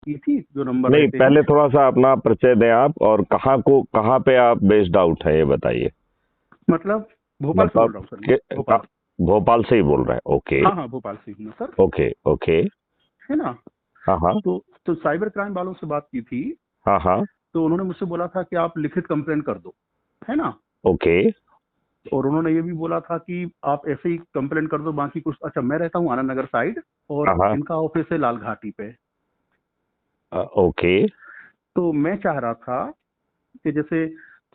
की थी, जो नंबर नहीं, रहते हैं। पहले थोड़ा सा अपना परिचय दें आप, और कहाँ पे आप बेस्ड आउट है ये बताइए। मतलब भोपाल से बोल मतलब रहा हूँ सर मैं, कि, भोपाल से। भोपाल से ही बोल रहे हैं? ओके। हाँ हाँ, भोपाल से हूँ मैं सर। Okay okay. है ना। हाँ हाँ। तो साइबर क्राइम वालों से बात की थी। हाँ हाँ। तो उन्होंने मुझसे बोला था कि आप लिखित कंप्लेंट कर दो, है ना। ओके। और उन्होंने ये भी बोला था कि आप ऐसे ही कंप्लेंट कर दो, बाकी कुछ। अच्छा, मैं रहता हूँ आनंद नगर साइड, हाँ और हाँ। इनका ऑफिस है लाल घाटी पे। ओके। तो मैं चाह रहा था कि जैसे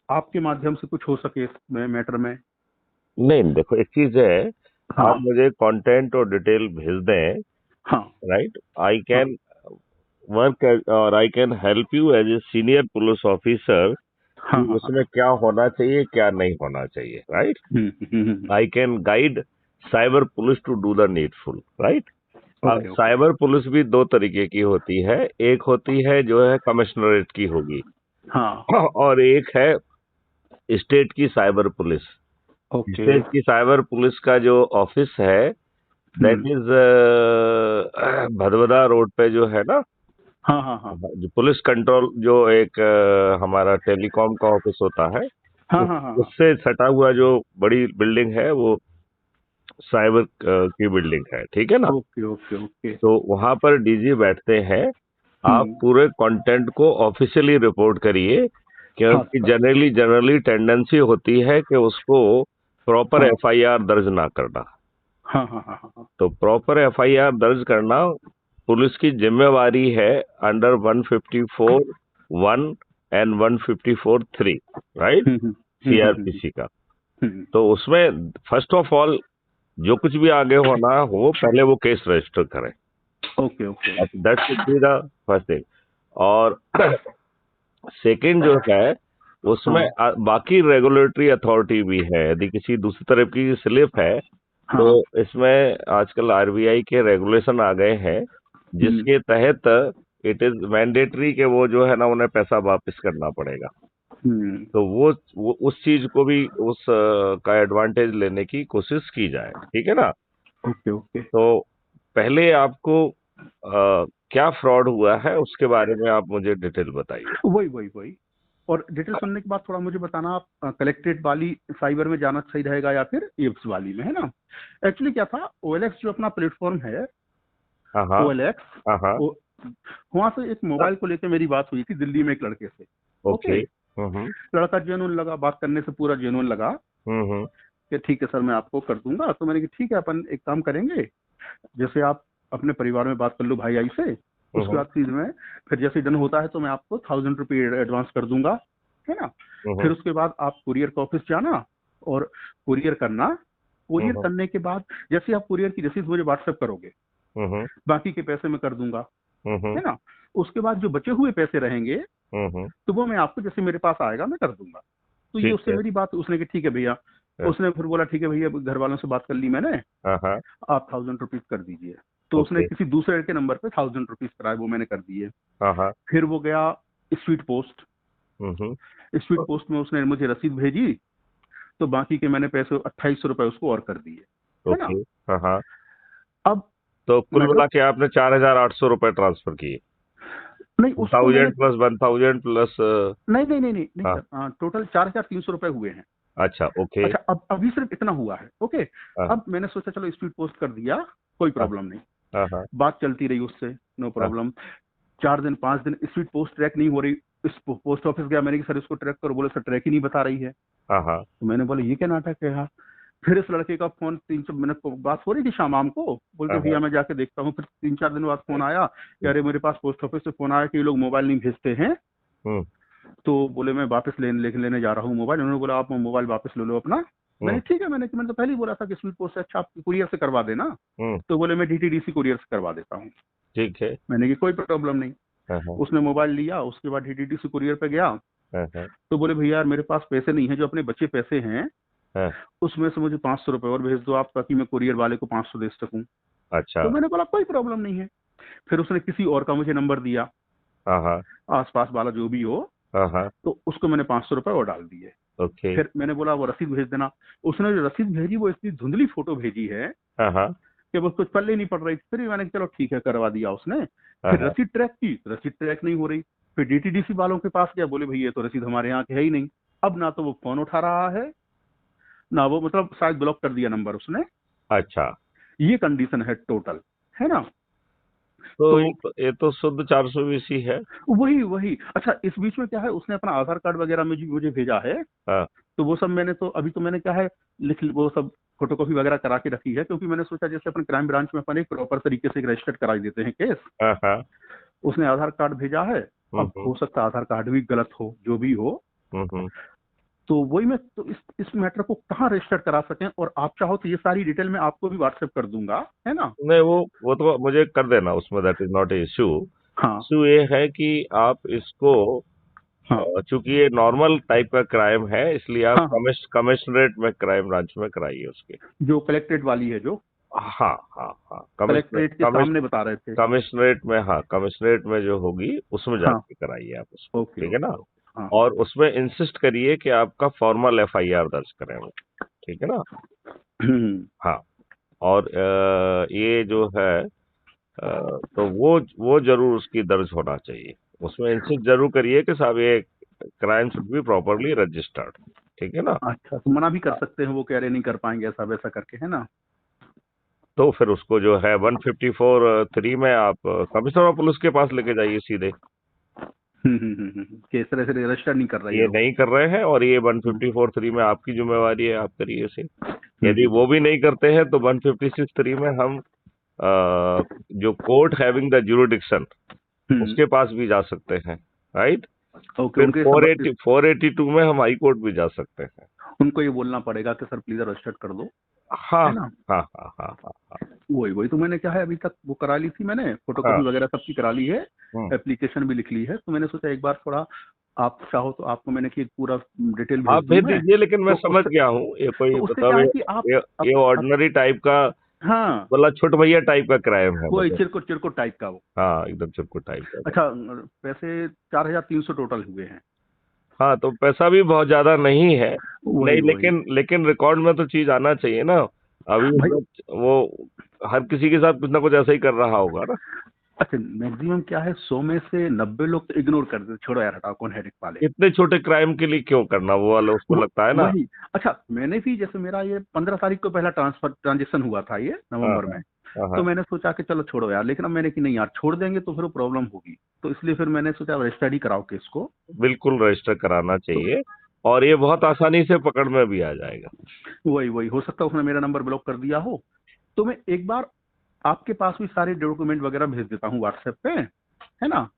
आपके माध्यम से कुछ हो सके इस मैटर में। नहीं, देखो एक चीज है, आप हाँ मुझे कंटेंट और डिटेल भेज दें, हाँ राइट? आई हाँ कैन वर्क और I can help you as a senior police officer हाँ कि हाँ हाँ उसमें हाँ। क्या होना चाहिए, क्या नहीं होना चाहिए, right? Hmm. I can guide cyber police to do the needful, right? Okay okay. Cyber police भी दो तरीके की होती है। एक होती है जो है कमिश्नरेट की होगी, हाँ। और एक है स्टेट की साइबर पुलिस। ओके। स्टेट की साइबर पुलिस का जो ऑफिस है, दैट हम्म। इज भदवदा रोड पे जो है ना, हाँ हाँ हाँ जो पुलिस कंट्रोल, जो एक हमारा टेलीकॉम का ऑफिस होता है, हाँ उस, हाँ हाँ हाँ। उससे सटा हुआ जो बड़ी बिल्डिंग है, वो साइबर की बिल्डिंग है, ठीक है ना? Okay okay okay. तो वहां पर डीजी बैठते हैं। आप हम्म। पूरे कंटेंट को ऑफिशियली रिपोर्ट करिए, हाँ क्योंकि सर। जनरली टेंडेंसी होती है कि उसको प्रॉपर हाँ एफआईआर दर्ज ना करना। हाँ हाँ हाँ हाँ। तो प्रॉपर एफआईआर दर्ज करना पुलिस की जिम्मेवारी है, under 154(1) and 154(3), right? Hmm hmm hmm CrPC का। हम्म। तो उसमें फर्स्ट ऑफ ऑल जो कुछ भी आगे होना हो, पहले वो केस रजिस्टर करें। Okay okay. That should be the first thing. और सेकंड जो है, उसमें हाँ बाकी रेगुलेटरी अथॉरिटी भी है। यदि किसी दूसरी तरफ की स्लिप है, तो हाँ। इसमें आजकल आरबीआई के रेगुलेशन आ गए हैं, हम्म जिसके तहत इट इज मैंडेटरी कि वो जो है ना, उन्हें पैसा वापस करना पड़ेगा। हम्म। तो वो उस चीज को भी, उस का एडवांटेज लेने की कोशिश की जाए, ठीक है ना? Okay okay. तो पहले आपको क्या फ्रॉड हुआ है उसके बारे में आप मुझे डिटेल बताइए। वही वही वही। और डिटेल सुनने के बाद थोड़ा मुझे बताना, आप कलेक्टेड वाली साइबर में जाना सही रहेगा या फिर एप्स वाली में, है ना। एक्चुअली क्या था, ओएलएक्स जो अपना प्लेटफॉर्म है, हाँ हाँ। ओएलएक्स, हाँ हाँ। वहां से एक मोबाइल को लेकर मेरी बात हुई थी दिल्ली में एक लड़के से। ओके। ओके। लड़का जेन्युइन लगा, बात करने से पूरा जेन्युइन लगा हम्म। कि ठीक है सर, मैं आपको कर दूंगा। तो मैंने कहा ठीक है, अपन एक काम करेंगे, जैसे आप अपने परिवार में बात कर लो भाई आई से, उसके हम्म। बाद चीज में फिर जैसे डन होता है तो मैं आपको 1000 रुपये एडवांस कर दूंगा, है ना। हम्म। फिर उसके बाद आप कुरियर का ऑफिस जाना और कुरियर करना। कुरियर हम्म। करने के बाद जैसे आप कुरियर की रसीद मुझे व्हाट्सएप करोगे, हम्म। बाकी के पैसे मैं कर दूंगा, हम्म। है ना। उसके बाद जो बचे हुए पैसे रहेंगे, हम्म। तो वो मैं आपको जैसे मेरे पास आएगा मैं कर दूंगा। तो ये ठीक उससे है। मेरी बात, उसने कहा ठीक है भैया। हाँ उसने फिर बोला ठीक है भैया, घर वालों से बात कर ली मैंने, हाँ। आप 1000 रुपीज कर दीजिए। तो उसने ओके। किसी दूसरे के नंबर पे 1000 रुपीज कराए, वो मैंने कर दिए। हाँ हाँ। फिर वो गया स्पीड पोस्ट। हम्म। स्पीड पोस्ट में उसने मुझे रसीद भेजी, तो बाकी के मैंने पैसे 2800 रुपए उसको और कर दिए, है ना। ओके। हाँ हाँ। अब तो कुल मैटर, मिला के आपने 4,800 रुपए ट्रांसफर किए? नहीं उसको मैंने, 1000 + 1000 + नहीं नहीं नहीं नहीं नहीं हाँ। सर, टोटल 4300 रुपए हुए हैं। अच्छा, ओके। अच्छा, अब अभी सिर्फ इतना हुआ है। ओके। हाँ अब मैंने सोचा चलो स्पीड पोस्ट कर दिया, कोई हाँ। प्रॉब्लम नहीं। हाँ हाँ। बात चलती रही उससे, नो हाँ। प्रॉब्लम। 4 दिन 5 दिन स्पीड पोस्ट ट्रैक नहीं हो रही। इस पोस्ट ऑफिस गया मैंने कि सर इसको ट्रैक करो, बोले सर ट्रैक ही नहीं बता रही है। हाँ हाँ। तो मैंने बोला ये क्या नाटक है यार। फिर इस लड़के का फोन 3 मिनट को बात हो रही थी शाम को, बोलते हाँ हाँ। भैया मैं जाके देखता हूँ। फिर 3 4 दिन बाद फोन आया कि अरे मेरे पास पोस्ट ऑफिस से फोन आया कि ये लोग मोबाइल नहीं भेजते हैं। हम्म। तो बोले मैं वापस लेने जा रहा हूँ मोबाइल। उन्होंने बोला आप मोबाइल वापस ले लो अपना। मैंने हम्म। ठीक है, मैंने तो पहले ही बोला था कि स्पीड पोस्ट से अच्छा आप कुरियर से करवा देना। हम्म। तो बोले मैं डीटीडीसी कुरियर से करवा देता हूँ। ठीक है। मैंने कि कोई प्रॉब्लम नहीं। हाँ हाँ। उसने मोबाइल लिया, उसके बाद डीटीडीसी कुरियर पे गया। हाँ हाँ। तो बोले भैया यार मेरे पास पैसे नहीं है, जो अपने बचे पैसे हैं हाँ। उसमें से मुझे 500 रुपए और भेज दो आप, ताकि मैं कुरियर वाले को 500 दे सकूं। अच्छा। तो मैंने बोला कोई प्रॉब्लम नहीं है। फिर उसने किसी और का मुझे नंबर दिया, हाँ हाँ। आसपास वाला जो भी हो। हाँ हाँ। तो उसको मैंने 500 रुपए और डाल दिए। ओके। फिर मैंने बोला वो रसीद भेज देना। उसने जो रसीद भेजी वो इतनी धुंधली फोटो भेजी है हाँ हाँ। कि वो कुछ पल्ले नहीं पड़ रही थी। फिर भी मैंने कहा, चलो ठीक है, करवा दिया उसने। फिर रसीद ट्रैक की, रसीद ट्रैक नहीं हो रही। फिर डीटीडीसी वालों के पास गया, बोले भाई ये तो रसीद हमारे यहाँ की है ही नहीं। अब ना तो वो फोन उठा रहा है, ना वो, मतलब शायद ब्लॉक कर दिया नंबर उसने। अच्छा, ये कंडीशन है टोटल, है ना। तो तो ये तो शुद्ध 420 है। वही वही। अच्छा, इस बीच में क्या है, उसने अपना आधार कार्ड वगैरह मुझे भेजा है। हाँ। तो वो सब मैंने तो अभी तो मैंने क्या है, वो सब फोटोकॉपी वगैरह करा के रखी है, क्योंकि मैंने सोचा जैसे अपन क्राइम ब्रांच में अपन एक प्रॉपर तरीके से रजिस्टर्ड करा देते हैं केस। हाँ हाँ। उसने आधार कार्ड भेजा है। अब हम्म हो सकता है आधार कार्ड भी गलत हो, जो भी हो। हम्म। तो वही मैं तो इस मैटर को कहाँ रजिस्टर करा सकें, और आप चाहो तो ये सारी डिटेल मैं आपको भी व्हाट्सएप कर दूंगा, है ना। नहीं, वो तो मुझे कर देना, उसमें that is not a issue. हाँ इशू ये है कि आप इसको, हाँ चूंकि ये नॉर्मल टाइप का क्राइम है, इसलिए आप हाँ हाँ। कमिश्नरेट में क्राइम ब्रांच में कराइए उसके। जो कलेक्टेड वाली है, जो हाँ हाँ हाँ, कलेक्ट्रेट के सामने बता रहे थे। कमिश्नरेट में, हाँ कमिश्नरेट में जो होगी उसमें हाँ, जाके कराइए आप उसको, ओके ठीक है ना। ओके ओके, हाँ। और उसमें इंसिस्ट करिए कि आपका फॉर्मल एफआईआर दर्ज करें वो, ठीक है ना। हम्म। हाँ। और ये जो है, तो वो जरूर उसकी दर्ज होना चाहिए। उसमें इंसिस्ट जरूर करिए कि साहब ये crime should be properly registered, ठीक है ना। अच्छा, तो मना भी कर सकते हैं, वो कह रहे नहीं कर पाएंगे ऐसा वैसा करके, है ना। तो फिर उसको जो है 154(3) में आप कमिश्नर ऑफ पुलिस के पास लेके जाइए सीधे। कि इस तरह से रजिस्टर नहीं कर रहे ये ये लोग। नहीं कर रहे हैं, और ये हम्म, 154(3) में आपकी जिम्मेवारी है, आप करिए इसे। यदि हम्म, वो भी नहीं करते हैं तो 156(3) में हम जो कोर्ट हैविंग द ज्यूरिडिक्शन हम्म। उसके पास भी जा सकते हैं, राइट। ओके, फिर 482 में हम हाई कोर्ट भी जा सकते हैं। उनको ये बोलना पड़ेगा कि सर प्लीज रजिस्टर कर दो, हाँ है ना। हाँ हाँ हाँ हाँ हाँ वही वही तो मैंने क्या है, अभी तक वो करा ली थी मैंने, हाँ। फोटोकॉपी वगैरह सबकी करा ली है। हम्म। एप्लीकेशन भी लिख ली है। तो मैंने सोचा एक बार थोड़ा, आप चाहो तो आपको मैंने कि पूरा डिटेल आप भेज दूं भेज मैं। दीजिए, लेकिन मैं तो समझ उससे गया हूँ, ये कोई तो उससे क्या मतलब है कि आप ये ऑर्डिनरी टाइप का, हाँ, मतलब छोट भैया टाइप का क्राइम है, वो मतलब। चिरकुट चिरकुट टाइप का वो। हाँ, एकदम चुपको टाइप का। अच्छा, पैसे 4,300 टोटल हुए हैं। हाँ, तो पैसा भी बहुत ज्यादा नहीं है। वही नहीं, वही लेकिन लेकिन रिकॉर्ड में तो चीज आना चाहिए ना। अभी भाई। वो हर किसी के साथ कुछ ना कुछ ऐसा ही कर रहा होगा ना। अच्छा, मैक्सिमम क्या है, 100 में से 90 लोग तो इग्नोर कर देते, छोड़ो यार हटाओ, कौन हेडेक पाले। इतने छोटे क्राइम के लिए क्यों करना, वो वाला उसको वो लगता है ना। वही। अच्छा, मैंने भी जैसे मेरा ये 15 तारीख को पहला ट्रांजेक्शन हुआ था, ये हाँ नवंबर हाँ में। हाँ तो हाँ। मैंने सोचा कि चलो छोड़ो यार, लेकिन अब मैंने कि नहीं यार, छोड़ देंगे तो फिर वो प्रॉब्लम होगी। तो इसलिए फिर मैंने सोचा स्टडी कराओ केस को। बिल्कुल रजिस्टर कराना तो चाहिए, और ये बहुत आसानी से पकड़ में भी आ जाएगा। वही वही, हो सकता है उसने मेरा नंबर ब्लॉक कर दिया हो। तो मैं एक बार आपके पास भी सारे डॉक्यूमेंट वगैरह भेज देता हूँ व्हाट्सएप पे, है ना।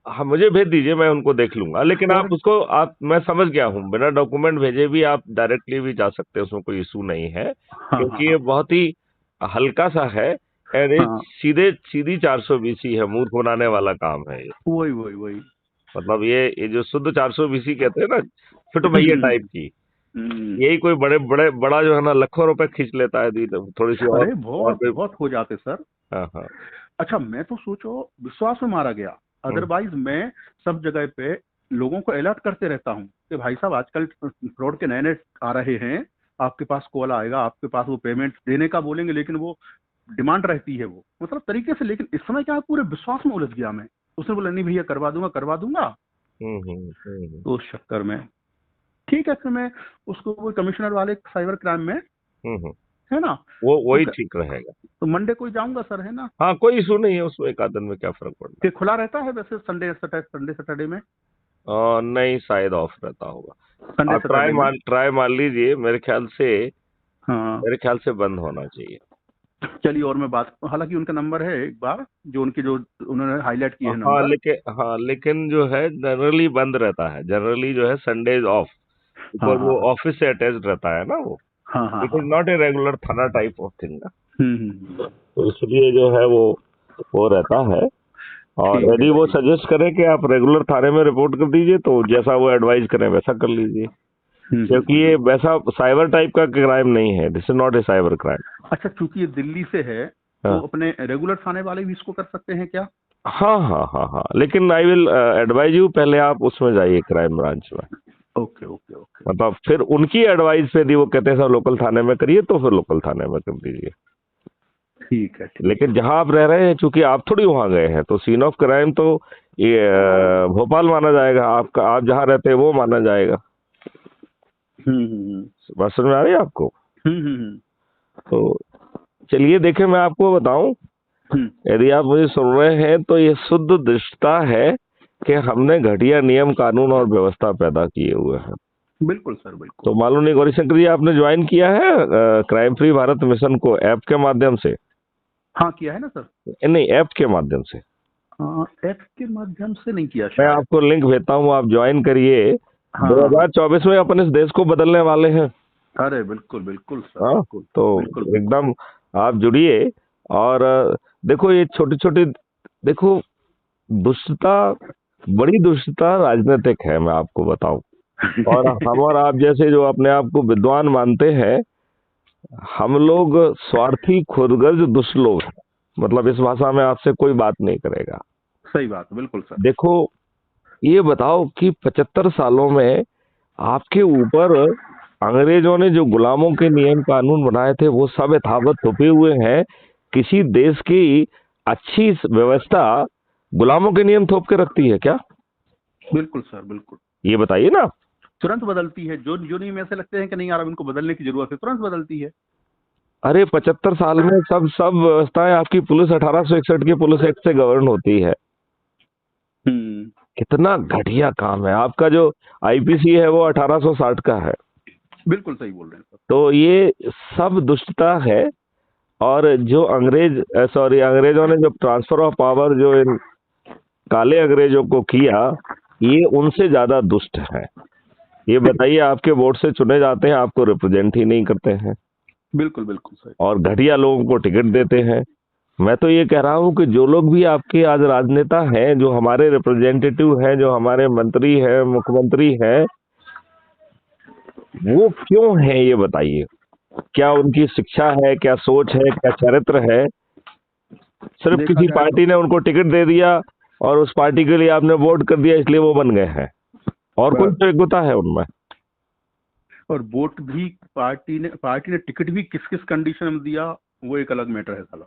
हाँ, मुझे भेज दीजिए, मैं उनको देख लूंगा। लेकिन और मैं समझ गया हूँ, बिना डॉक्यूमेंट भेजे भी आप डायरेक्टली भी जा सकते हैं, उसमें कोई इशू नहीं है। हाँ हाँ क्योंकि ये हाँ बहुत ही हल्का सा है, और ये हाँ, सीधे सीधी 420 है, मूर्ख बनाने वाला काम है ये। वही वही वही। मतलब ये जो शुद्ध 420 कहते हैं ना, छोटे भैया टाइप की, हम्म। यही कोई बड़े बड़े बड़ा जो है ना, लाखों रुपए खींच लेता है थोड़ी सी अरे और बहुत कोई। बहुत हो जाते सर। हाँ हाँ। अच्छा, मैं तो सोचो विश्वास में मारा गया। हम्म अदरवाइज मैं सब जगह पे लोगों को अलर्ट करते रहता हूँ कि भाई साहब आजकल फ्रॉड के नए नए आ रहे हैं। आपके पास कॉल आएगा, आपके पास वो पेमेंट देने का बोलेंगे, लेकिन वो डिमांड रहती है वो, मतलब तरीके से। लेकिन इस समय क्या है, पूरे विश्वास में उलझ गया मैं। उसने बोला नहीं भैया, करवा दूंगा करवा दूंगा। हम्म। तो उस चक्कर में ठीक है, फिर मैं उसको वो कमिश्नर वाले साइबर क्राइम में, हम्म। है ना। वो तो वही ठीक रहेगा। तो मंडे को ही जाऊंगा सर, है ना। हाँ, कोई इशू नहीं है उसमें, एक आध दिन में क्या फर्क पड़ना कि खुला रहता है वैसे संडे सैटरडे में। है। नहीं, शायद ऑफ रहता होगा। संडे आप सैटरडे में। ट्राई मार लीजिए, हाँ, मेरे ख्याल से बंद होना चाहिए। चलिए। और मैं बात, हालांकि उनका नंबर है, एक बार जो उनके जो उन्होंने हाईलाइट किए हैं नंबर। हाँ, लेकिन जो है जनरली बंद रहता है, जनरली जो है संडे इज ऑफ, हाँ बिकॉज हाँ वो हाँ ऑफिस से अटैच्ड रहता है ना वो। हाँ हाँ इट हाँ इज हाँ। नॉट ए रेगुलर थाना टाइप ऑफ थिंग ना। हम्म। तो इसलिए जो है वो रहता है। और ठीक है यदि वो ठीक। सजेस्ट करें कि आप रेगुलर थाने में रिपोर्ट कर दीजिए, तो जैसा वो एडवाइज करें वैसा कर लीजिए। क्योंकि ये हम्म। वैसा साइबर टाइप का क्राइम नहीं है, this is not a cyber crime. अच्छा, चूंकि ये दिल्ली से है, तो हाँ अपने रेगुलर थाने वाले भी इसको कर सकते हैं क्या। हाँ हाँ हाँ हाँ, लेकिन आई विल एडवाइज यू, पहले आप उसमें जाइए क्राइम ब्रांच में। Okay okay okay. मतलब फिर उनकी एडवाइस पे यदि वो कहते हैं सर लोकल थाने में करिए, तो फिर लोकल थाने में कर दीजिए। ठीक है, ठीक। लेकिन जहां आप रह रहे हैं, चूंकि आप थोड़ी वहां गए हैं, तो सीन ऑफ क्राइम तो ये भोपाल माना जाएगा, आपका आप जहां रहते हैं वो माना जाएगा। बात समझ में आ रही है आपको? हम्म। तो चलिए देखें, मैं आपको बताऊं, यदि आप मुझे सुन रहे हैं तो ये शुद्ध दृष्टता है कि हमने घटिया नियम, कानून और व्यवस्था पैदा किए हुए हैं। बिल्कुल सर, बिल्कुल। तो मालूम नहीं गौरीशंकर जी, आपने ज्वाइन किया है क्राइम फ्री भारत मिशन को ऐप के माध्यम से? हाँ, किया है ना सर। नहीं, ऐप के माध्यम से। ऐप के माध्यम से नहीं किया मैं शायद। आपको लिंक भेजता हूँ, आप ज्वाइन करिए। हाँ, 2024 में अपन इस देश को बदलने वाले हैं। अरे बिल्कुल बिल्कुल सर, हाँ, बिल्कुल तो बिल्कुल बिल्कुल। एकदम आप जुड़िए। और देखो, ये छोटी छोटी, देखो, दुष्टता, बड़ी दुष्टता राजनीतिक है, मैं आपको बताऊं। और हम और आप जैसे जो अपने आप को विद्वान मानते हैं, हम लोग स्वार्थी, खुदगर्ज दुष्ट लोग हैं। मतलब इस भाषा में आपसे कोई बात नहीं करेगा। सही बात, बिल्कुल सर। देखो, ये बताओ कि 75 सालों में आपके ऊपर अंग्रेजों ने जो गुलामों के नियम कानून बनाए थे, वो सब यथावत थोपे हुए हैं। किसी देश की अच्छी व्यवस्था गुलामों के नियम थोप के रखती है क्या? बिल्कुल सर, बिल्कुल। ये बताइए ना। तुरंत बदलती है। जो जो नहीं, में ऐसे लगते हैं कि नहीं यार अब इनको बदलने की जरूरत है, तुरंत बदलती है। अरे 75 साल में सब सब व्यवस्थाएं आपकी पुलिस 1861 की पुलिस एक्ट से गवर्न होती है। हम्म। कितना घटिया काम है आपका। जो आईपीसी है वो 1860 का है। बिल्कुल सही बोल रहे हैं सर। तो ये सब दुष्टता है। और जो अंग्रेजों ने जो ट्रांसफर ऑफ पावर जो इन काले अंग्रेजों को किया, ये उनसे ज्यादा दुष्ट है। ये बताइए, आपके वोट से चुने जाते हैं, आपको रिप्रेजेंट ही नहीं करते हैं, बिल्कुल बिल्कुल सही। और घटिया लोगों को टिकट देते हैं। मैं तो ये कह रहा हूं कि जो लोग भी आपके आज राजनेता हैं, जो हमारे रिप्रेजेंटेटिव हैं, जो हमारे मंत्री हैं, मुख्यमंत्री हैं, वो क्यों हैं ये बताइए। क्या उनकी शिक्षा है, क्या सोच है, क्या चरित्र है? सिर्फ देखा किसी जाए तो पार्टी ने उनको टिकट दे दिया और उस पार्टी के लिए आपने वोट कर दिया, इसलिए वो बन गए हैं, और कोई तो योग्यता है उनमें? और वोट भी पार्टी ने टिकट भी किस किस कंडीशन में दिया, वो एक अलग मैटर है साला।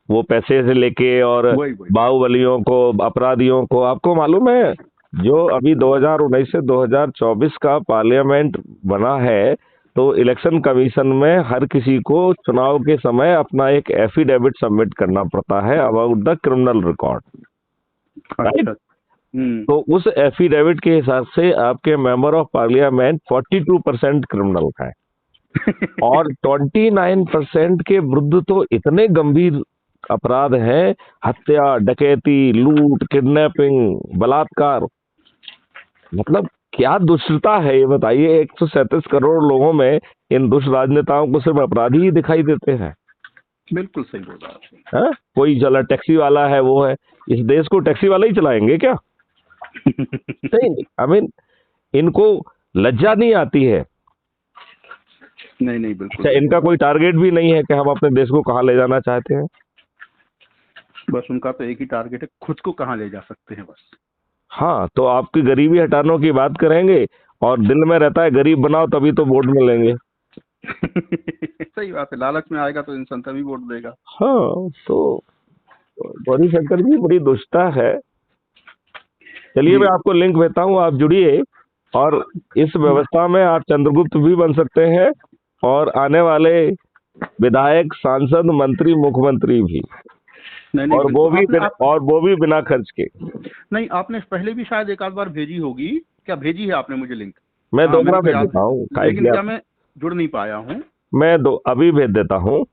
वो पैसे से लेके और वही वही। बाहुबलियों को, अपराधियों को। आपको मालूम है, जो अभी 2019 से 2024 का पार्लियामेंट बना है, तो इलेक्शन कमीशन में हर किसी को चुनाव के समय अपना एक एफिडेविट सबमिट करना पड़ता है about the criminal record, right? अच्छा। तो उस एफिडेविट के हिसाब से आपके मेंबर ऑफ पार्लियामेंट 42% क्रिमिनल हैं, और 29% के विरुद्ध तो इतने गंभीर अपराध हैं: हत्या, डकैती, लूट, किडनैपिंग, बलात्कार। मतलब क्या दुष्टता है ये बताइए। 137 करोड़ लोगों में इन दुष्ट राजनेताओं को सिर्फ अपराधी ही दिखाई देते हैं। बिल्कुल सही बोल रहा है। हाँ? कोई चला टैक्सी वाला है, वो है। इस देश को टैक्सी वाला ही चलाएंगे क्या? नहीं, आई मीन, इनको लज्जा नहीं आती है। नहीं नहीं, बिल्कुल। अच्छा, इनका कोई टारगेट भी नहीं है कि हम अपने देश को कहाँ ले जाना चाहते हैं? बस उनका तो एक ही टारगेट है, खुद को कहाँ ले जा सकते हैं बस। हाँ, तो आपकी गरीबी हटाने की बात करेंगे, और दिल में रहता है गरीब बनाओ तभी तो वोट मिलेंगे। सही बात है, लालच में आएगा तो इंसान तभी वोट देगा। हाँ, तो गौरी शंकर जी, बड़ी दुष्टता है। चलिए, जी। मैं आपको लिंक भेजता हूँ, आप जुड़िए। और इस व्यवस्था में आप चंद्रगुप्त भी बन सकते हैं, और आने वाले विधायक, सांसद, मंत्री, मुख्यमंत्री भी। नहीं नहीं, और बिल्कुल। और वो भी बिना खर्च के। नहीं, आपने पहले भी शायद एक आध बार भेजी होगी। क्या भेजी है आपने मुझे लिंक? मैं हाँ, मेरे दोबारा को भेज याद देता है, हूँ, लेकिन क्या मैं जुड़ नहीं पाया हूँ। मैं अभी भेज देता हूँ।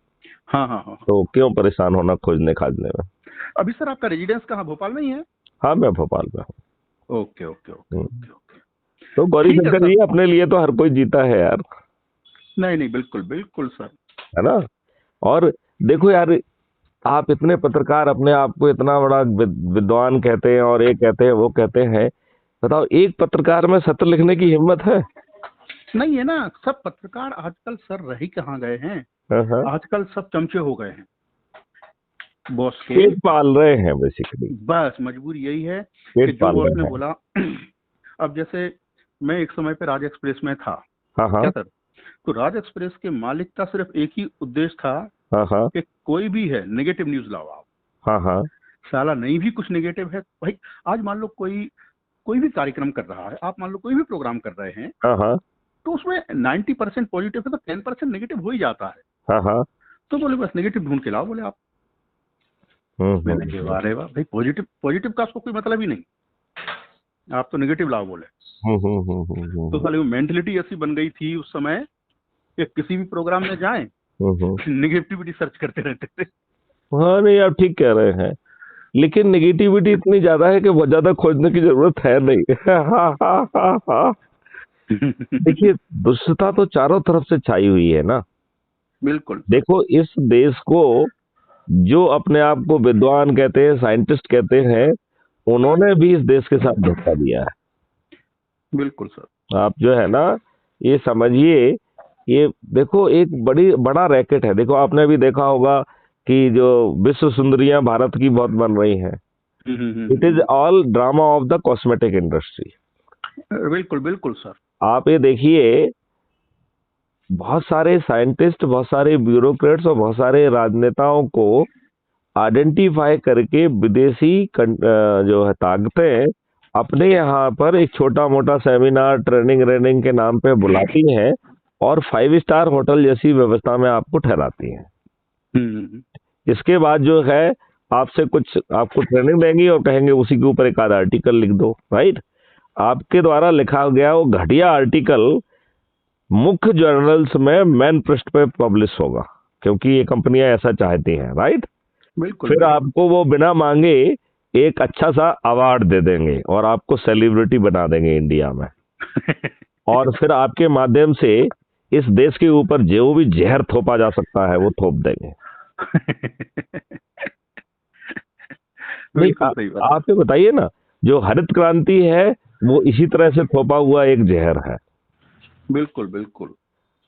हाँ हाँ हाँ। तो क्यों परेशान होना खोजने खाजने में। अभी सर आपका रेजिडेंस कहाँ, भोपाल में ही है? हाँ, मैं भोपाल में हूँ। Okay okay okay okay okay. तो गौरी ठीक है शंकर सर। जी, अपने लिए तो हर कोई जीता है यार, नहीं नहीं, बिल्कुल बिल्कुल सर। है ना? और देखो यार, आप इतने पत्रकार अपने आप को इतना बड़ा विद्वान कहते हैं, और ये कहते हैं, वो कहते हैं। बताओ, एक पत्रकार में सत्र लिखने की हिम्मत है? नहीं है ना। सब पत्रकार आजकल सर रह ही कहाँ गए हैं। हाँ। आजकल सब चमचे हो गए हैं बॉस के। पेट पाल रहे हैं बेसिकली। बस मजबूरी यही है कि पेट जो पाल बॉस रहे ने हैं। बोला। अब जैसे मैं एक समय पे राज एक्सप्रेस में था। हाँ हाँ। क्या सर? तो राज एक्सप्रेस के मालिक का सिर्फ एक ही उद्देश्य था हाँ हाँ कि कोई भी है नेगेटिव न्यूज लाओ आप। हाँ हाँ साला नहीं भी कुछ नेगेटिव है भाई। आज मान लो कोई कोई भी कार्यक्रम कर रहा है, आप मान लो कोई भी प्रोग्राम कर रहे हैं, हाँ हाँ तो उसमें 90% पॉजिटिव है तो 10% नेगेटिव हो ही जाता है। हाँ हाँ। तो बोले बस नेगेटिव ढूंढ के लाओ, बोले आप। मैंने कहा हम्म। वाह रे वाह भाई, पॉजिटिव पॉजिटिव का उसको कोई मतलब ही नहीं, आप तो नेगेटिव लाओ बोले। तो साले वो मेंटेलिटी ऐसी बन गई थी उस समय कि किसी भी प्रोग्राम में जाएं नेगेटिविटी सर्च करते रहते थे। हाँ नहीं, आप ठीक कह रहे हैं, लेकिन नेगेटिविटी इतनी ज्यादा है कि बहुत ज्यादा खोजने की जरूरत है नहीं। हाँ हाँ हाँ हाँ। देखिए, दुष्टता तो चारों तरफ से छाई हुई है ना। बिल्कुल देखो, इस देश को जो अपने आप को विद्वान कहते हैं, साइंटिस्ट कहते हैं, उन्होंने भी इस देश के साथ धोखा दिया बिल्कुल सर। है। आप जो है ना, ये समझिए, ये देखो एक बड़ा रैकेट है। देखो, आपने भी देखा होगा कि जो विश्व सुंदरियां भारत की बहुत बन रही हैं, it is all drama of the cosmetic industry. बिल्कुल बिल्कुल सर। आप ये देखिए, बहुत सारे साइंटिस्ट, बहुत सारे ब्यूरोक्रेट्स और बहुत सारे राजनेताओं को आइडेंटिफाई करके विदेशी जो है ताकतें अपने यहाँ पर एक छोटा मोटा सेमिनार, ट्रेनिंग रेनिंग के नाम पे बुलाती हैं और 5 स्टार होटल जैसी व्यवस्था में आपको ठहराती हैं। इसके बाद जो है, आपसे कुछ आपको ट्रेनिंग देंगी और कहेंगे उसी के ऊपर एक आधा आर्टिकल लिख दो, राइट। आपके द्वारा लिखा गया वो घटिया आर्टिकल मुख्य जर्नल्स में मेन पृष्ठ पे पब्लिश होगा, क्योंकि ये कंपनियां ऐसा चाहती हैं, राइट। बिल्कुल फिर बिल्कुल। आपको वो बिना मांगे एक अच्छा सा अवार्ड दे देंगे और आपको सेलिब्रिटी बना देंगे इंडिया में। और फिर आपके माध्यम से इस देश के ऊपर जो भी जहर थोपा जा सकता है वो थोप देंगे। नहीं, बिल्कुल सही बात। आप ये बताइए ना, जो हरित क्रांति है वो इसी तरह से थोपा हुआ एक जहर है। बिल्कुल बिल्कुल।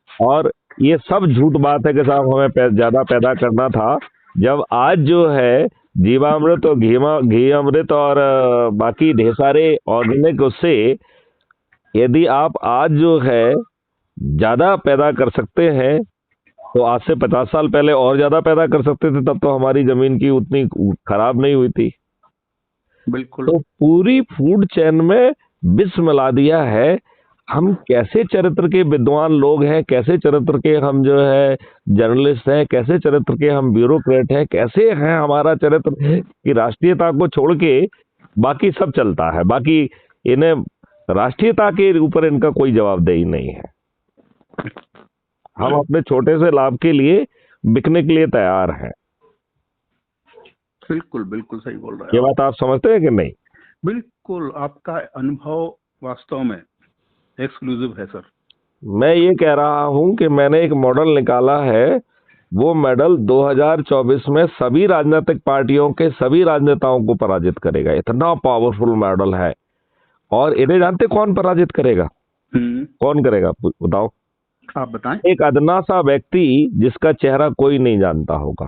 और ये सब झूठ बात है कि साहब हमें ज्यादा पैदा करना था, जब आज जो है जीवामृत और घी अमृत और बाकी ढेर सारे ऑर्गेनिक, उससे यदि आप आज जो है ज्यादा पैदा कर सकते हैं, तो आज से 50 साल पहले और ज्यादा पैदा कर सकते थे, तब तो हमारी जमीन की उतनी खराब नहीं हुई थी। बिल्कुल। तो पूरी फूड चेन में विष मिला दिया है। हम कैसे चरित्र के विद्वान लोग हैं, कैसे चरित्र के हम जो है जर्नलिस्ट हैं, कैसे चरित्र के हम ब्यूरोक्रेट हैं, कैसे हैं हमारा चरित्र कि राष्ट्रीयता को छोड़ के बाकी सब चलता है। बाकी इन्हें राष्ट्रीयता के ऊपर इनका कोई जवाबदेही नहीं है। हम अपने छोटे से लाभ के लिए बिकने के लिए तैयार हैं। बिल्कुल बिल्कुल सही बोल रहे हैं ये बात आप समझते हैं कि नहीं? बिल्कुल, आपका अनुभव वास्तव में एक्सक्लूसिव है सर। मैं ये कह रहा हूं कि मैंने एक मॉडल निकाला है, वो मॉडल 2024 में सभी राजनीतिक पार्टियों के सभी राजनेताओं को पराजित करेगा। इतना पावरफुल मॉडल है। और इन्हें जानते कौन पराजित करेगा? कौन करेगा बताओ? आप बताएं। एक अदना सा व्यक्ति जिसका चेहरा कोई नहीं जानता होगा,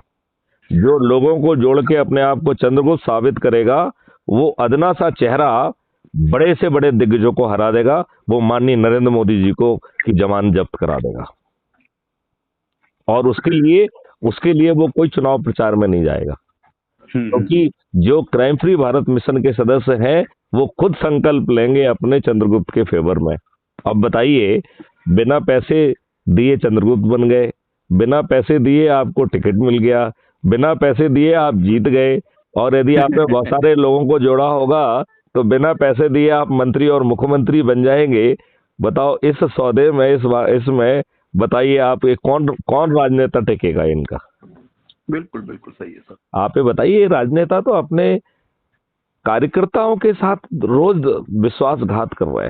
जो लोगों को जोड़ के अपने आप को चंद्रगुप्त साबित करेगा, वो अदना सा चेहरा बड़े से बड़े दिग्गजों को हरा देगा। वो माननीय नरेंद्र मोदी जी को की जमानत जब्त करा देगा। और उसके लिए वो कोई चुनाव प्रचार में नहीं जाएगा, क्योंकि जो क्राइम फ्री भारत मिशन के सदस्य हैं वो खुद संकल्प लेंगे अपने चंद्रगुप्त के फेवर में। अब बताइए, बिना पैसे दिए चंद्रगुप्त बन गए, बिना पैसे दिए आपको टिकट मिल गया, बिना पैसे दिए आप जीत गए, और यदि आपने बहुत सारे लोगों को जोड़ा होगा तो बिना पैसे दिए आप मंत्री और मुख्यमंत्री बन जाएंगे। बताओ, इस सौदे में इसमें बताइए आप, ये कौन राजनेता टिकेगा इनका? बिल्कुल बिल्कुल सही है सर। आप ये बताइए, राजनेता तो अपने कार्यकर्ताओं के साथ रोज विश्वासघात कर रहे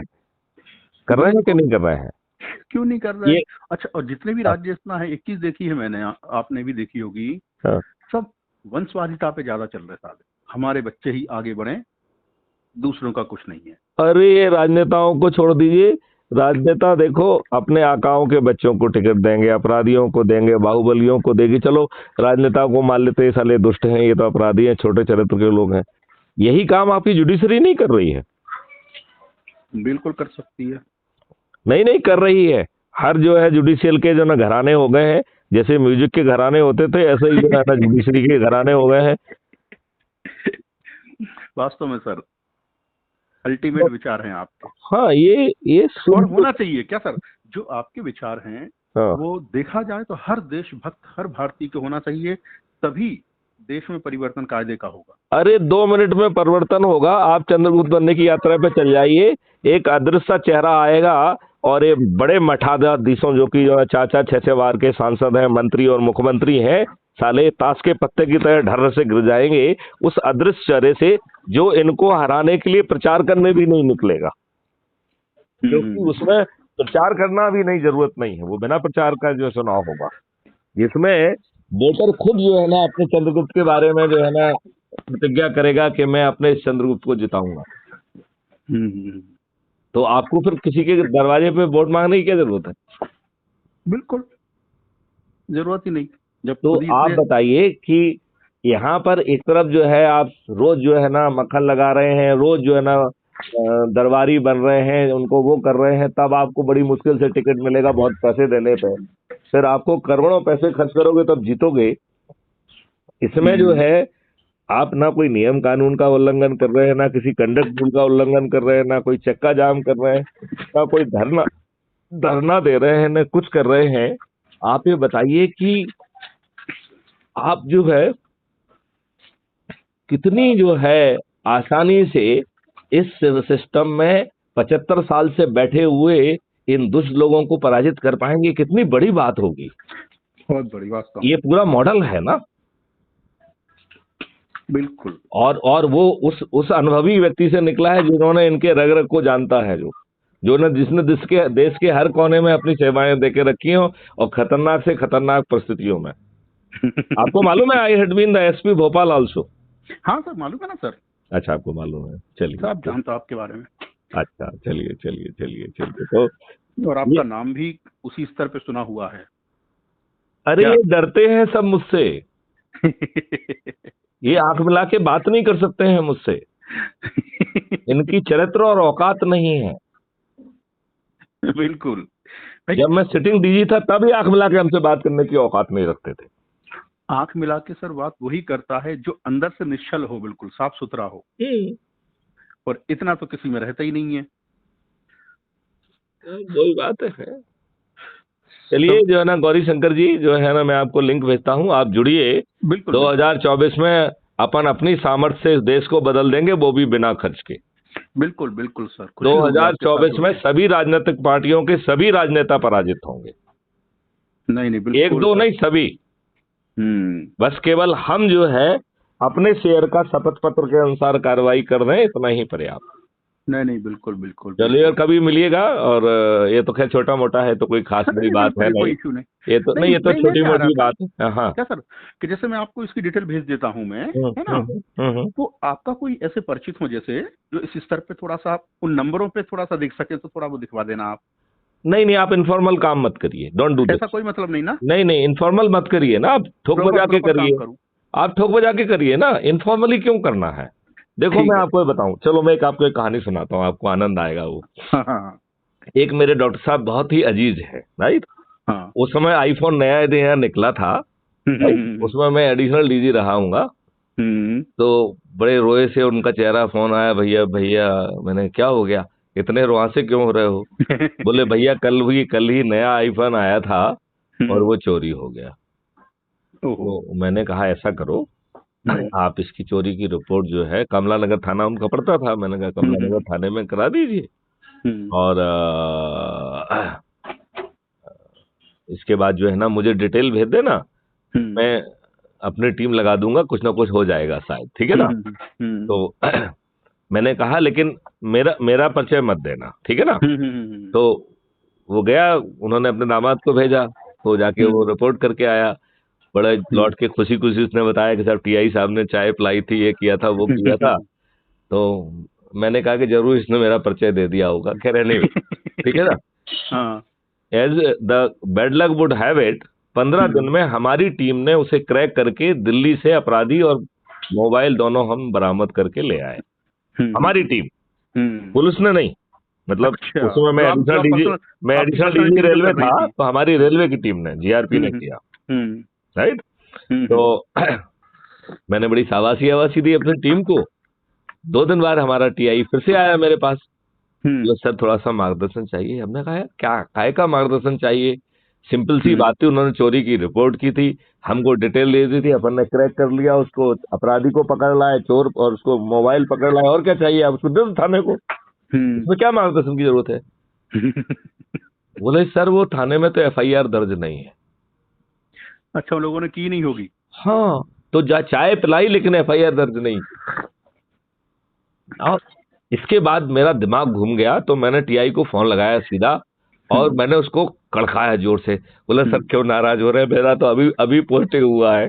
हैं कि नहीं कर रहे हैं? क्यों नहीं कर रहे हैं? अच्छा, और जितने भी राजनेता है, एक चीज देखी है मैंने, आपने भी देखी होगी, सब वंशवादिता पे ज्यादा चल रहे साले। हमारे बच्चे ही आगे बढ़े, दूसरों का कुछ नहीं है। अरे ये राजनेताओं को छोड़ दीजिए। राजनेता देखो अपने आकाओं के बच्चों को टिकट देंगे, अपराधियों को देंगे, बाहुबलियों को देंगे। चलो, राजनेताओं को मान लेते हैं, साले दुष्ट हैं, ये तो अपराधी हैं, छोटे चरित्र के लोग हैं। यही काम आपकी जुडिशरी नहीं कर रही है? बिल्कुल कर सकती है। नहीं कर रही है। हर जो है जुडिशियल के जो ना घराने हो गए हैं, जैसे म्यूजिक के घराने होते थे ऐसे ही जो है ना जुडिशरी के घराने हो गए हैं। वास्तव में सर अल्टीमेट विचार हैं आपके। हाँ, ये और शुद्ध। होना चाहिए क्या सर, जो आपके विचार हैं हाँ, वो देखा जाए तो हर देशभक्त, हर भारतीय को होना चाहिए, तभी देश में परिवर्तन कायदे का होगा। अरे 2 मिनट में परिवर्तन होगा। आप चंद्रगुप्त बनने की यात्रा पे चल जाइए, एक अदृश्य चेहरा आएगा और ये बड़े मठाधीशों जो कि जो है 4-4 6-6 बार के सांसद हैं, मंत्री और मुख्यमंत्री हैं, साले ताश के पत्ते की तरह ढर्र से गिर जाएंगे उस अदृश्य चेहरे से, जो इनको हराने के लिए प्रचार करने भी नहीं निकलेगा, क्योंकि उसमें प्रचार करना भी नहीं, जरूरत नहीं है, वो बिना प्रचार का जो चुनाव होगा, जिसमें वोटर खुद जो है ना अपने चंद्रगुप्त के बारे में जो है ना प्रतिज्ञा करेगा कि मैं अपने इस चंद्रगुप्त को जिताऊंगा। तो आपको फिर किसी के दरवाजे पे वोट मांगने की क्या जरूरत है? बिल्कुल जरूरत ही नहीं। जब तो खुद ही आप बताइए कि यहाँ पर एक तरफ जो है आप रोज जो है ना मक्खन लगा रहे हैं, रोज जो है ना दरबारी बन रहे हैं, उनको वो कर रहे हैं, तब आपको बड़ी मुश्किल से टिकट मिलेगा बहुत पैसे देने पे, फिर आपको करोड़ों पैसे खर्च करोगे तब जीतोगे। इसमें जो है आप ना कोई नियम कानून का उल्लंघन कर रहे हैं, ना किसी कंडक्ट रूल का उल्लंघन कर रहे हैं, ना कोई चक्का जाम कर रहे हैं, ना कोई धरना दे रहे हैं, ना कुछ कर रहे हैं। आप ये बताइए कि आप जो है कितनी जो है आसानी से इस सिस्टम में 75 साल से बैठे हुए इन दुष्ट लोगों को पराजित कर पाएंगे, कितनी बड़ी बात होगी। बहुत बड़ी बात। ये पूरा मॉडल है ना। बिल्कुल। और वो उस अनुभवी व्यक्ति से निकला है जिन्होंने इनके रग रग को जानता है, जिसने देश के हर कोने में अपनी सेवाएं देके रखी हो और खतरनाक से खतरनाक परिस्थितियों में। आपको मालूम है I had been the SP Bhopal also. हाँ सर मालूम है ना सर। अच्छा, आपको मालूम है, चलिए। सब जानता आपके बारे में। अच्छा, चलिए चलिए चलिए चलिए। तो और आपका नाम भी उसी स्तर पे सुना हुआ है। अरे ये डरते हैं सब मुझसे। ये आंख मिला के बात नहीं कर सकते हैं मुझसे। इनकी चरित्र और औकात नहीं है। बिल्कुल। जब मैं सिटिंग डीजी था तब ही आंख मिला के हमसे बात करने की औकात नहीं रखते थे। आंख मिला के सर बात वही करता है जो अंदर से निश्चल हो, बिल्कुल साफ सुथरा हो। और इतना तो किसी में रहता ही नहीं है। वही बात है। चलिए जो है ना गौरी शंकर जी, जो है ना मैं आपको लिंक भेजता हूँ, आप जुड़िए। 2024 में अपन अपनी सामर्थ्य से इस देश को बदल देंगे, वो भी बिना खर्च के। बिल्कुल बिल्कुल सर। 2024 में सभी राजनीतिक पार्टियों के सभी राजनेता पराजित होंगे। नहीं बिल्कुल, एक दो नहीं, सभी। बस केवल हम जो है अपने शेयर का शपथ पत्र के अनुसार कार्रवाई कर रहे हैं, इतना ही पर्याप्त। नहीं बिल्कुल बिल्कुल। चलिए, और कभी मिलिएगा। और ये तो खैर छोटा मोटा है, तो कोई खास बड़ी बात है नहीं। ये तो नहीं, ये तो छोटी मोटी बात है। हाँ क्या सर, कि जैसे मैं आपको इसकी डिटेल भेज देता हूँ मैं, है ना, तो आपका कोई ऐसे परिचित हो जैसे जो इस स्तर पे थोड़ा सा उन नंबरों पे थोड़ा सा दिख सके, तो थोड़ा वो दिखवा देना आप। नहीं, आप इनफॉर्मल काम मत करिए, डोंट डू दिस। ऐसा कोई मतलब नहीं ना? नहीं, इनफॉर्मल मत करिए ना, आप ठोक बजा के करिए। आप ठोक बजा के करिए ना, इनफॉर्मली क्यों करना है? देखो मैं आपको बताऊं, चलो मैं आपको एक कहानी सुनाता हूँ, आपको आनंद आएगा वो। एक मेरे डॉक्टर साहब बहुत ही अजीज है, राइट। उस समय आईफोन नया निकला था, उसमें मैं एडिशनल डीजी रहा हूँगा। तो बड़े रोए से उनका चेहरा, फोन आया, भैया भैया। मैंने, क्या हो गया, इतने रुआंसे क्यों हो रहे हो? बोले भैया कल ही नया आईफोन आया था और वो चोरी हो गया। तो मैंने कहा ऐसा करो, आप इसकी चोरी की रिपोर्ट जो है, कमला नगर थाना उनका पड़ता था, मैंने कहा कमला नगर थाने में करा दीजिए। और इसके बाद जो है ना मुझे डिटेल भेज देना, मैं अपनी टीम लगा दूंगा, कुछ ना कुछ हो जाएगा शायद, ठीक है ना। तो मैंने कहा लेकिन मेरा परिचय मत देना, ठीक है ना। तो वो गया, उन्होंने अपने दामाद को भेजा, तो जाके वो रिपोर्ट करके आया। बड़ा लौट के खुशी उसने बताया कि साहब टीआई साहब ने चाय पिलाई थी, ये किया था, वो किया था। तो मैंने कहा कि जरूर इसने मेरा परिचय दे दिया होगा। कह रहे नहीं, ठीक है ना। As the bad luck would have it, 15 दिन में हमारी टीम ने उसे क्रैक करके दिल्ली से अपराधी और मोबाइल दोनों हम बरामद करके ले आए। हमारी टीम, पुलिस ने नहीं। मतलब उसमें मैं एडिशनल डीजी रेलवे था, तो हमारी रेलवे की टीम ने, जीआरपी ने किया। हम्म। राइट। हम्म। तो मैंने बड़ी शाबाशी आवासी दी अपनी टीम को। 2 दिन बाद हमारा टीआई फिर से आया मेरे पास, हम्म। बोले सर थोड़ा सा मार्गदर्शन चाहिए। हमने कहा यार क्या काय का मार्गदर्शन चाहिए, सिंपल सी हम्म। बात थी, उन्होंने चोरी की रिपोर्ट की थी, हमको डिटेल दे दी थी, अपन ने क्रैक कर लिया उसको, अपराधी को पकड़ लाए, चोर और उसको मोबाइल पकड़ लाए, और क्या चाहिए आप उसको दे दो थाने को, हम्म। इसमें क्या मार्गदर्शन की जरूरत है। बोले सर वो थाने में तो एफआईआर दर्ज नहीं है। अच्छा, उन लोगों ने की नहीं होगी। हाँ, तो जा चाय पिलाई लेकिन एफआईआर दर्ज नहीं। और इसके बाद मेरा दिमाग घूम गया, तो मैंने टीआई को फोन लगाया सीधा, और हम्म। मैंने उसको कड़काया जोर से। बोला सर हम्म। क्यों नाराज हो रहे हैं, मेरा तो अभी अभी पोस्टिंग हुआ है,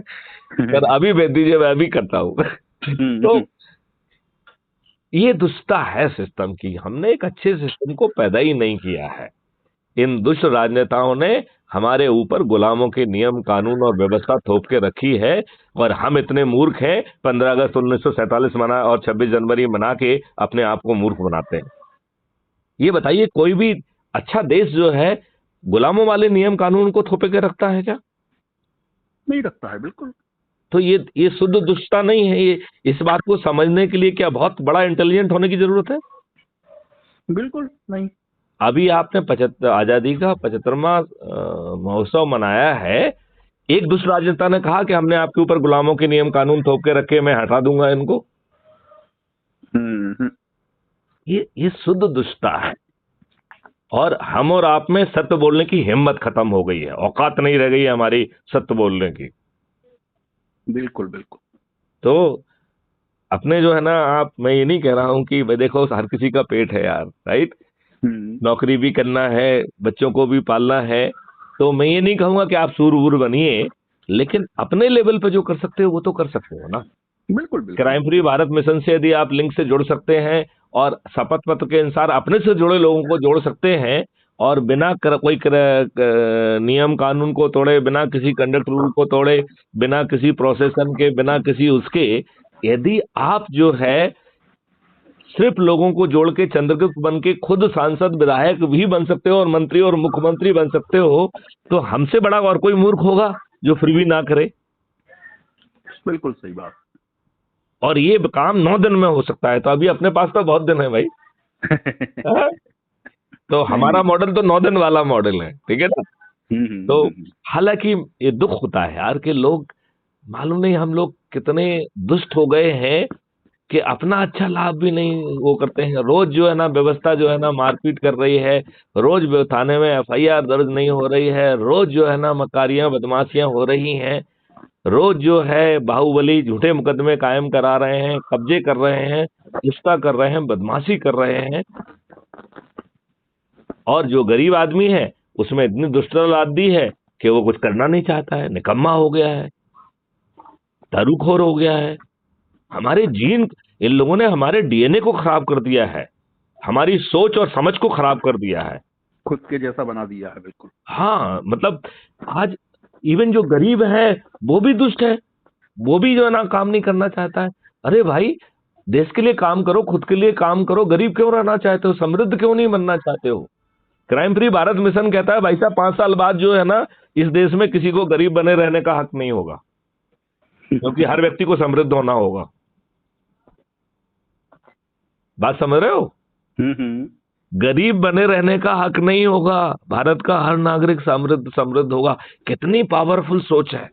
सर अभी भेज दीजिए, मैं अभी करता हूँ। तो हम्म। ये दुष्टता है सिस्टम की, हमने एक अच्छे सिस्टम को पैदा ही नहीं किया है। इन दुष्ट राजनेताओं ने हमारे ऊपर गुलामों के नियम कानून और व्यवस्था थोप के रखी है, और हम इतने मूर्ख हैं, 15 अगस्त 1947 मना और 26 जनवरी मना के अपने आप को मूर्ख बनाते हैं। ये बताइए कोई भी अच्छा देश जो है गुलामों वाले नियम कानून को थोपे के रखता है क्या? नहीं रखता है, बिल्कुल। तो ये शुद्ध दुष्टता नहीं है ये? इस बात को समझने के लिए क्या बहुत बड़ा इंटेलिजेंट होने की जरूरत है? बिल्कुल नहीं। अभी आपने आजादी का 75वां महोत्सव मनाया है, एक दूसरे राजनेता ने कहा कि हमने आपके ऊपर गुलामों के नियम कानून थोप के रखे, मैं हटा दूंगा इनको। हम्म। ये शुद्ध दुष्टता है, और हम और आप में सत्य बोलने की हिम्मत खत्म हो गई है, औकात नहीं रह गई है हमारी सत्य बोलने की। बिल्कुल बिल्कुल। तो अपने जो है ना, आप, मैं ये नहीं कह रहा हूं कि भाई देखो हर किसी का पेट है यार, राइट, हम्म। नौकरी भी करना है, बच्चों को भी पालना है, तो मैं ये नहीं कहूंगा कि आप सूरवीर बनिए, लेकिन अपने लेवल पे जो कर सकते हो वो तो कर सकते हो ना। बिल्कुल बिल्कुल। क्राइम फ्री भारत मिशन से यदि आप लिंक से जुड़ सकते हैं, और शपथ पत्र के अनुसार अपने से जुड़े लोगों को जोड़ सकते हैं, और बिना नियम कानून को तोड़े, बिना किसी कंडक्ट रूल को तोड़े, बिना किसी प्रोसेसन के, बिना किसी उसके, यदि आप जो है सिर्फ लोगों को जोड़ के चंद्रगुप्त बन के खुद सांसद विधायक भी बन सकते हो और मंत्री और मुख्यमंत्री बन सकते हो, तो हमसे बड़ा और कोई मूर्ख होगा जो फिर भी ना करे। बिल्कुल सही बात। और ये काम 9 दिन में हो सकता है, तो अभी अपने पास तो बहुत दिन है भाई। हाँ? तो हमारा मॉडल तो 9 दिन वाला मॉडल है, ठीक है ना। तो हालांकि ये दुख होता है यार कि लोग, मालूम नहीं हम लोग कितने दुष्ट हो गए हैं कि अपना अच्छा लाभ भी नहीं वो करते हैं। रोज जो है ना व्यवस्था जो है ना मारपीट कर रही है, रोज थाने में एफआईआर दर्ज नहीं हो रही है, रोज जो है ना मकारियां बदमाशियां हो रही हैं, रोज जो है बाहुबली झूठे मुकदमे कायम करा रहे हैं, कब्जे कर रहे हैं, रिश्ता कर रहे हैं, बदमाशी कर रहे हैं। और जो गरीब आदमी है उसमें इतनी दुष्टता लाद दी है कि वो कुछ करना नहीं चाहता है, निकम्मा हो गया है, दारूखोर हो गया है। हमारे जीन, इन लोगों ने हमारे डीएनए को खराब कर दिया है, हमारी सोच और समझ को खराब कर दिया है, खुद के जैसा बना दिया है, बिल्कुल। हाँ मतलब आज इवन जो गरीब है वो भी दुष्ट है, वो भी जो है ना काम नहीं करना चाहता है। अरे भाई, देश के लिए काम करो, खुद के लिए काम करो, गरीब क्यों रहना चाहते हो, समृद्ध क्यों नहीं बनना चाहते हो? क्राइम फ्री भारत मिशन कहता है भाई साहब 5 साल बाद जो है ना इस देश में किसी को गरीब बने रहने का हक नहीं होगा, क्योंकि हर व्यक्ति को समृद्ध होना होगा। बात समझ रहे हो? हम्म। गरीब बने रहने का हक नहीं होगा, भारत का हर नागरिक समृद्ध समृद्ध होगा। कितनी पावरफुल सोच है।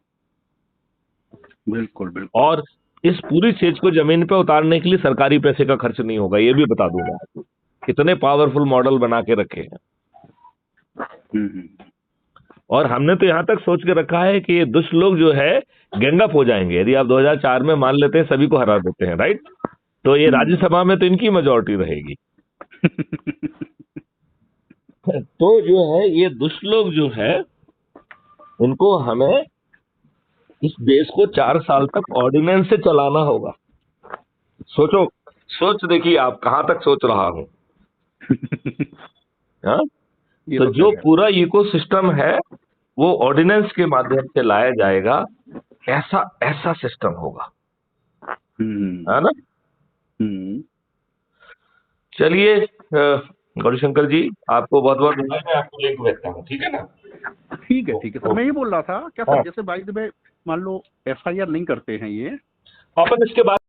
बिल्कुल बिल्कुल। और इस पूरी चीज को जमीन पे उतारने के लिए सरकारी पैसे का खर्च नहीं होगा, ये भी बता दूंगा आपको। कितने पावरफुल मॉडल बना के रखे हैं। हम्म। और हमने तो यहां तक सोच के रखा है कि ये दुष्ट लोग जो है गैंग अप हो जाएंगे, यदि आप 2004 में मान लेते हैं सभी को हरा देते हैं, राइट, तो ये राज्यसभा में तो इनकी मेजोरिटी रहेगी। तो जो है ये दुष्ट लोग जो है इनको हमें इस देश को 4 साल तक ऑर्डिनेंस से चलाना होगा। सोचो, सोच देखिए आप कहां तक सोच रहा हूं। हाँ, तो जो पूरा इकोसिस्टम है वो ऑर्डिनेंस के माध्यम से लाया जाएगा, ऐसा ऐसा सिस्टम होगा, है ना। चलिए गौरीशंकर जी, आपको बहुत बहुत बधाई, मैं आपको लिंक भेजता हूँ, ठीक है ना। ठीक है ठीक है सर, मैं ये बोल रहा था क्या हाँ। सर, जैसे बाई द वे मान लो एफआईआर नहीं करते हैं ये, अपन इसके बाद